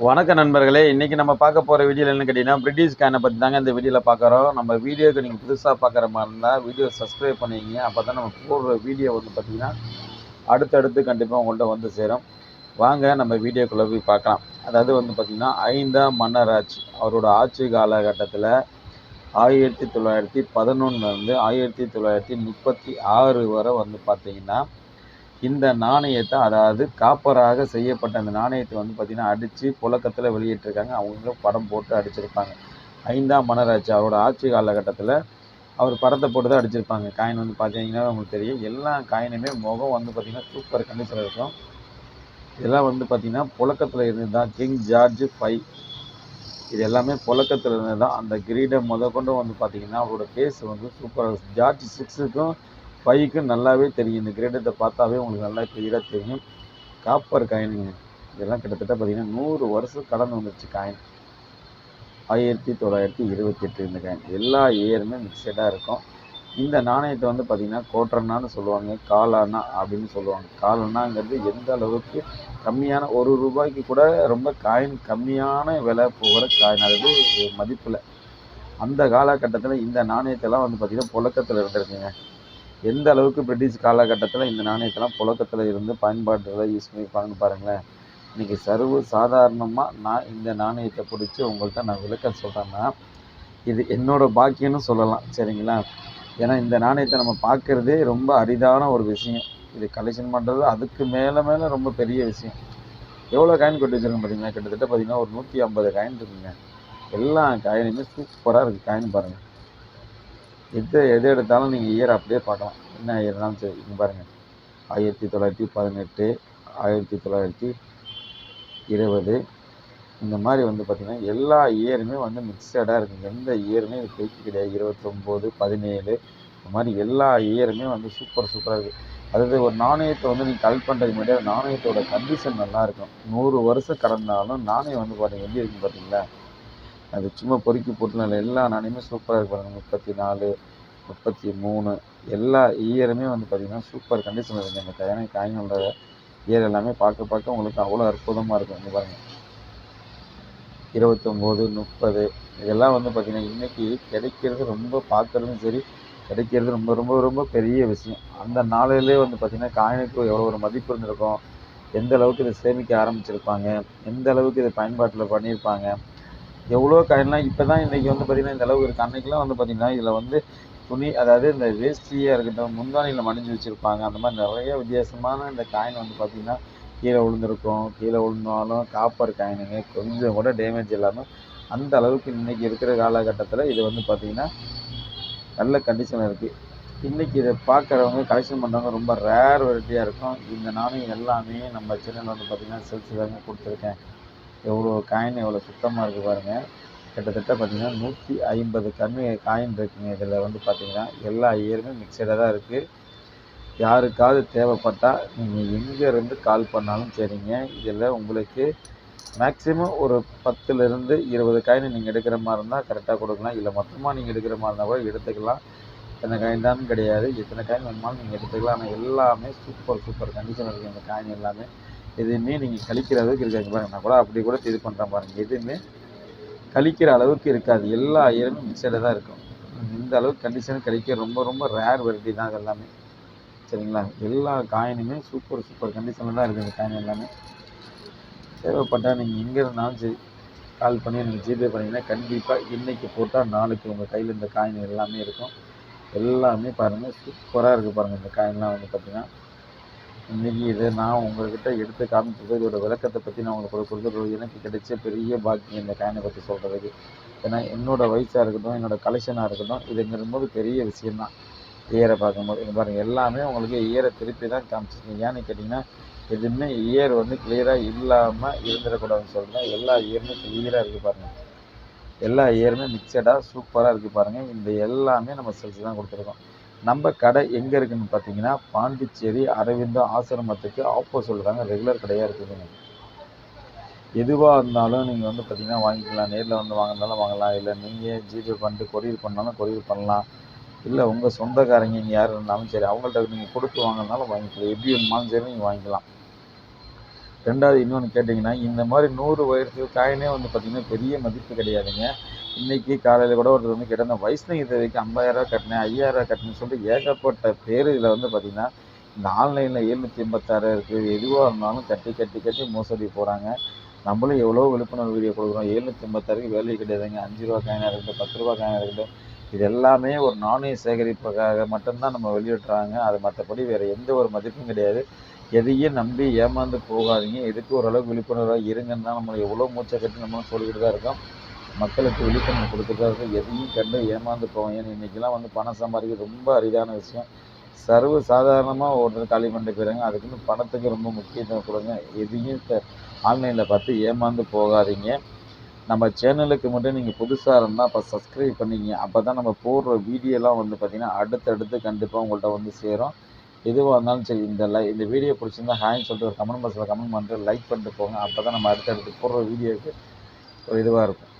வணக்க நண்பர்களே, இன்னைக்கு நம்ம பார்க்க போற வீடியோல என்னன்னு கேட்டீங்கன்னா, பிரிட்டிஷ் காயின பத்தி தாங்க இந்த வீடியோல பார்க்குறோம். நம்ம வீடியோக்கு நீங்க புதுசா பார்க்குற மாரி இருந்தா, வீடியோ சப்ஸ்கிரைப் பண்ணிக்கங்க. அப்பதான் நம்ம போடுற வீடியோ வந்து பார்த்தீங்கன்னா, அடுத்தடுத்து கண்டிப்பா உங்கள்ட்ட வந்து சேரும். வாங்க நம்ம வீடியோக்குள்ள போய் பார்க்கலாம். அதாவது வந்து பார்த்தீங்கன்னா, 5ஆம் மன்னர் ஆட்சி. அவரோட ஆட்சி காலகட்டத்தில 1911 1936 வரை வந்து பார்த்தீங்கன்னா, இந்த நாணயத்தை அதாவது காப்பராக செய்யப்பட்ட அந்த நாணயத்தை வந்து பார்த்தீங்கன்னா அடித்து புழக்கத்தில் வெளியிட்டிருக்காங்க. அவங்களும் படம் போட்டு அடிச்சிருப்பாங்க. 5ஆம் மன்னராட்சி அவரோட ஆட்சி காலகட்டத்தில் அவர் படத்தை போட்டு தான் அடிச்சிருப்பாங்க. காயின் வந்து பார்த்தீங்கன்னா உங்களுக்கு தெரியும். எல்லா காயினுமே முகம் வந்து பார்த்தீங்கன்னா சூப்பர் கண்டிஷனில் இருக்கும். இதெல்லாம் வந்து பார்த்தீங்கன்னா புழக்கத்தில் இருந்து தான் கிங் ஜார்ஜ் 5 இது எல்லாமே புழக்கத்தில் இருந்து தான். அந்த கிரீடம் முதற்கொண்டு வந்து பார்த்தீங்கன்னா அவரோட ஃபேஸ் வந்து சூப்பராக ஜார்ஜ் 6க்கும் 5க்கும் நல்லாவே தெரியும். இந்த கிரீடத்தை பார்த்தாவே உங்களுக்கு நல்லா கிளியராக தெரியும். காப்பர் காயினுங்க. இதெல்லாம் கிட்டத்தட்ட பார்த்தீங்கன்னா 100 வருஷம் கடந்து வந்துருச்சு காயின். 1928 இந்த காயின். எல்லா இயருமே மிக்சடாக இருக்கும். இந்த நாணயத்தை வந்து பார்த்தீங்கன்னா கோட்டர்னான்னு சொல்லுவாங்க, காலானா அப்படின்னு சொல்லுவாங்க. காலானாங்கிறது எந்த அளவுக்கு கம்மியான ₹1 கூட ரொம்ப காயின் கம்மியான விலை போகிற காயின், அதாவது மதிப்பில். அந்த காலகட்டத்தில் இந்த நாணயத்தெல்லாம் வந்து பார்த்தீங்கன்னா புழக்கத்தில் இருந்திருக்குங்க. எந்த அளவுக்கு பிரிட்டிஷ் காலகட்டத்தில் இந்த நாணயத்தெல்லாம் புழக்கத்தில் இருந்து பயன்பாட்டில் யூஸ் பண்ணியிருப்பாங்கன்னு பாருங்களேன். இன்றைக்கி சர்வ சாதாரணமாக நான் இந்த நாணயத்தை பிடிச்சி உங்கள்கிட்ட நான் விளக்க சொல்கிறேன்னா, இது என்னோடய பாக்கியம்னு சொல்லலாம். சரிங்களா? ஏன்னா இந்த நாணயத்தை நம்ம பார்க்குறதே ரொம்ப அரிதான ஒரு விஷயம். இது கலெக்ஷன் பண்ணுறது அதுக்கு மேலே மேலே ரொம்ப பெரிய விஷயம். எவ்வளோ காயின் கொட்டி வச்சுருக்கோம் பார்த்தீங்கன்னா, கிட்டத்தட்ட பார்த்தீங்கன்னா ஒரு 150 காயின் இருக்குங்க. எல்லா காயினுமே சூப்பராக இருக்குது. காயின் பாருங்கள். எது எடுத்தாலும் நீங்கள் இயர் அப்படியே பார்க்கலாம். என்ன இயர்னாலும் சரி. இங்கே பாருங்கள். 1918, 1920 இந்த மாதிரி வந்து பார்த்திங்கன்னா எல்லா இயருமே வந்து மிக்சடாக இருக்குங்க. எந்த இயருமே இது போய்க்கு கிடையாது. 29, 17 இந்த மாதிரி எல்லா இயருமே வந்து சூப்பராக இருக்குது. அதாவது ஒரு நாணயத்தை வந்து நீங்கள் கலெக்ட் பண்ணுறதுக்கு முன்னாடி நாணயத்தோட கண்டிஷன் நல்லாயிருக்கும். 100 வருஷம் கடந்தாலும் நாணயம் வந்து பார்த்தீங்கன்னா எப்படி இருக்குன்னு பார்த்தீங்களா? அது சும்மா பொறுக்கி போட்டுலாம் இல்லை. எல்லா நாணயமே சூப்பராக இருப்பாங்க. 34, 33 எல்லா இயருமே வந்து பார்த்திங்கன்னா சூப்பர் கண்டிஷனில் இருக்குது. அந்த காயினோட இயர் எல்லாமே பார்க்க உங்களுக்கு அவ்வளோ அற்புதமாக இருக்கும். இங்கே பாருங்கள். 29, 30 இதெல்லாம் வந்து பார்த்திங்கன்னா இன்றைக்கி கிடைக்கிறது ரொம்ப பார்க்குறதும் சரி, கிடைக்கிறது ரொம்ப ரொம்ப ரொம்ப பெரிய விஷயம். அந்த நாளிலே வந்து பார்த்திங்கன்னா காயினுக்கு எவ்வளோ ஒரு மதிப்பு இருந்திருக்கும், எந்த அளவுக்கு இதை சேமிக்க ஆரம்பிச்சிருப்பாங்க, எந்த அளவுக்கு இதை பயன்பாட்டில் பண்ணியிருப்பாங்க. எவ்வளோ காயின்லாம் இப்போ தான் இன்றைக்கி வந்து பார்த்திங்கன்னா இந்த அளவுக்கு இருக்குது. அன்றைக்கெலாம் வந்து பார்த்திங்கன்னா இதில் வந்து துணி, அதாவது இந்த வேஷ்டியாக இருக்கட்டும், முந்தானியில் மடிஞ்சு வச்சுருப்பாங்க. அந்த மாதிரி நிறைய வித்தியாசமான இந்த காயின் வந்து பார்த்திங்கன்னா கீழே விழுந்திருக்கும். கீழே விழுந்தாலும் காப்பர் காயினுங்க, கொஞ்சம் கூட டேமேஜ் இல்லாமல் அந்த அளவுக்கு இன்றைக்கி இருக்கிற காலகட்டத்தில் இது வந்து பார்த்திங்கன்னா நல்ல கண்டிஷனில் இருக்குது. இன்றைக்கி இதை பார்க்குறவங்க கலெக்ஷன் பண்ணுறவங்க ரொம்ப ரேர் வெரைட்டியாக இருக்கும். இந்த நாணயம் எல்லாமே நம்ம சேனலில் வந்து பார்த்திங்கன்னா சேல்ஸு தாங்க கொடுத்துருக்கேன். எவ்வளோ காயின் எவ்வளோ சுத்தமாக இருக்குது பாருங்கள். கிட்டத்தட்ட பார்த்திங்கன்னா 150 காயின் இருக்குங்க. இதில் வந்து பார்த்திங்கன்னா எல்லா இயருமே மிக்சடாக தான் இருக்குது. யாருக்காவது தேவைப்பட்டால் நீங்கள் எங்கேருந்து கால் பண்ணாலும் சரிங்க. இதில் உங்களுக்கு மேக்ஸிமம் ஒரு 10லேருந்து 20 காயின் நீங்கள் எடுக்கிற மாதிரி இருந்தால் கரெக்டாக கொடுக்கலாம். இல்லை மொத்தமாக நீங்கள் எடுக்கிற மாதிரி இருந்தால் கூட எடுத்துக்கலாம். எத்தனை காயின் தான் கிடையாது, எத்தனை காயின் வேணுமாலும் நீங்கள் எடுத்துக்கலாம். ஆனால் எல்லாமே சூப்பர் கண்டிஷன் இருக்குது. இந்த காயின் எல்லாமே எதுவுமே நீங்கள் கழிக்கிற அளவுக்கு இருக்காது பாருங்கள். நான் கூட அப்படி கூட இது பண்ணுறேன் பாருங்கள். எதுவுமே கழிக்கிற அளவுக்கு இருக்காது. எல்லா இயருமே மிக்சடாக தான் இருக்கும். இந்த அளவுக்கு கண்டிஷன் கிடைக்க ரொம்ப ரொம்ப ரேர் வெரைட்டி தான் அது எல்லாமே. சரிங்களா? எல்லா காயினுமே சூப்பர் கண்டிஷனில் தான் இருக்குது. இந்த காயின் எல்லாமே தேவைப்பட்டால் நீங்கள் எங்கே இருந்தாலும் சரி கால் பண்ணி நீங்கள் ஜிபே பண்ணிங்கன்னா கண்டிப்பாக இன்றைக்கி போட்டால் நாளைக்கு உங்கள் கையில் இந்த காயின் எல்லாமே இருக்கும். எல்லாமே பாருங்கள் சூப்பராக இருக்குது பாருங்கள். இந்த காயின்லாம் வந்து பார்த்திங்கன்னா இன்றைக்கி இதை நான் உங்கள்கிட்ட எடுத்து காமிச்சது இதோட விளக்கத்தை பற்றி நான் உங்களுக்கு கொடுக்குறது எனக்கு கிடைச்ச பெரிய பாக்கியம் இந்த காயினை பற்றி சொல்கிறதுக்கு. ஏன்னா என்னோடய வயசாக இருக்கட்டும், என்னோடய கலெக்ஷனாக இருக்கட்டும், இதுங்கிறபோது பெரிய விஷயந்தான். இயரை பார்க்கும்போது இங்கே பாருங்கள் எல்லாமே உங்களுக்கு இயரை திருப்பி தான் காமிச்சிருக்கேன். ஏன்னு கேட்டிங்கன்னா எதுவுமே இயர் வந்து கிளியராக இல்லாமல் இருந்துடக்கூடாதுன்னு சொல்கிறேன். எல்லா இயருமே கிளியராக இருக்குது பாருங்கள். எல்லா இயருமே மிக்சடாக சூப்பராக இருக்குது பாருங்கள். இந்த எல்லாமே நம்ம சேல்ஸ் தான் கொடுத்துருக்கோம். நம்ம கடை எங்கே இருக்குதுன்னு பார்த்தீங்கன்னா பாண்டிச்சேரி அரவிந்தோ ஆசிரமத்துக்கு ஆப்போசிட்டில் தாங்க ரெகுலர் கடையாக இருக்குதுங்க. எதுவாக இருந்தாலும் நீங்கள் வந்து பார்த்திங்கன்னா வாங்கிக்கலாம். நேரில் வந்து வாங்கினாலும் வாங்கலாம். இல்லை நீங்கள் ஜிபே பண்ணிட்டு கொரியர் பண்ணாலும் கொரியர் பண்ணலாம். இல்லை உங்கள் சொந்தக்காரங்க இங்கே யார் இருந்தாலும் சரி அவங்கள்ட்ட நீங்கள் கொடுத்து வாங்கினாலும் வாங்கிக்கலாம். எப்படி வேணுமாலும் சரி நீங்கள் வாங்கிக்கலாம். 2வது இன்னொன்று கேட்டிங்கன்னா, இந்த மாதிரி 100 வயசு காயினே வந்து பார்த்திங்கன்னா பெரிய மதிப்பு கிடையாதுங்க. இன்றைக்கி காலையில் கூட ஒருத்தர் வந்து கேட்டால், நான் வைஷ்ணவி தேவிக்கு ரூ. 50,000 கட்டினேன், 5,000 கட்டினேன்னு சொல்லிட்டு ஏகப்பட்ட பேர் இதில் வந்து பார்த்திங்கன்னா, இந்த ஆன்லைனில் 786 இருக்குது, எதுவாக இருந்தாலும் கட்டி கட்டி கட்டி மோசடி போகிறாங்க. நம்மளும் எவ்வளோ விழிப்புணர்வு வீடியோ கொடுக்குறோம். 786க்கு வேல்யூ கிடையாதுங்க. ரூ. 5 காயினாக இருக்கட்டும், ரூ. 10 காயினாக இருக்கட்டும், இது எல்லாமே ஒரு நாணய சேகரிப்புக்காக மட்டும்தான் நம்ம வெளியிடுறாங்க. அது மற்றபடி வேறு எந்த ஒரு மதிப்பும் கிடையாது. எதையும் நம்பி ஏமாந்து போகாதீங்க. எதுக்கு ஓரளவுக்கு விழிப்புணர்வாக இருங்கன்னு தான் நம்ம எவ்வளோ மூச்சை கட்டி நம்மளும் சொல்லிக்கிட்டு தான் இருக்கோம். மக்களுக்கு விழிப்புணர்வு கொடுத்துட்டு தான் இருக்கோம். எதையும் கண்டு ஏமாந்து போவாங்க. ஏன்னா இன்றைக்கெல்லாம் வந்து பணம் சம்பாதிக்கிறது ரொம்ப அரிதான விஷயம். சர்வ சாதாரணமாக ஒருத்தர் காலி பண்ணிட்டு போயிடுறாங்க. அதுக்குன்னு பணத்துக்கு ரொம்ப முக்கியத்துவம் கொடுங்க. எதையும் ஆன்லைனில் பார்த்து ஏமாந்து போகாதீங்க. நம்ம சேனலுக்கு மட்டும் நீங்கள் புதுசாக இருந்தால் அப்போ சப்ஸ்கிரைப் பண்ணிக்கிங்க. அப்போ தான் நம்ம போடுற வீடியோலாம் வந்து பார்த்திங்கன்னா அடுத்தடுத்து கண்டிப்பாக உங்கள்கிட்ட வந்து சேரும். எதுவாக இருந்தாலும் சரி, இந்த வீடியோ பிடிச்சிருந்தா ஹாய்ன்னு சொல்லிட்டு ஒரு கமெண்ட் பாக்ஸில் கமெண்ட் பண்ணிட்டு லைக் பண்ணிட்டு போங்க. அப்போ தான் நம்ம அடுத்தடுத்து போடுற வீடியோவுக்கு ஒரு இதுவாக இருக்கும்.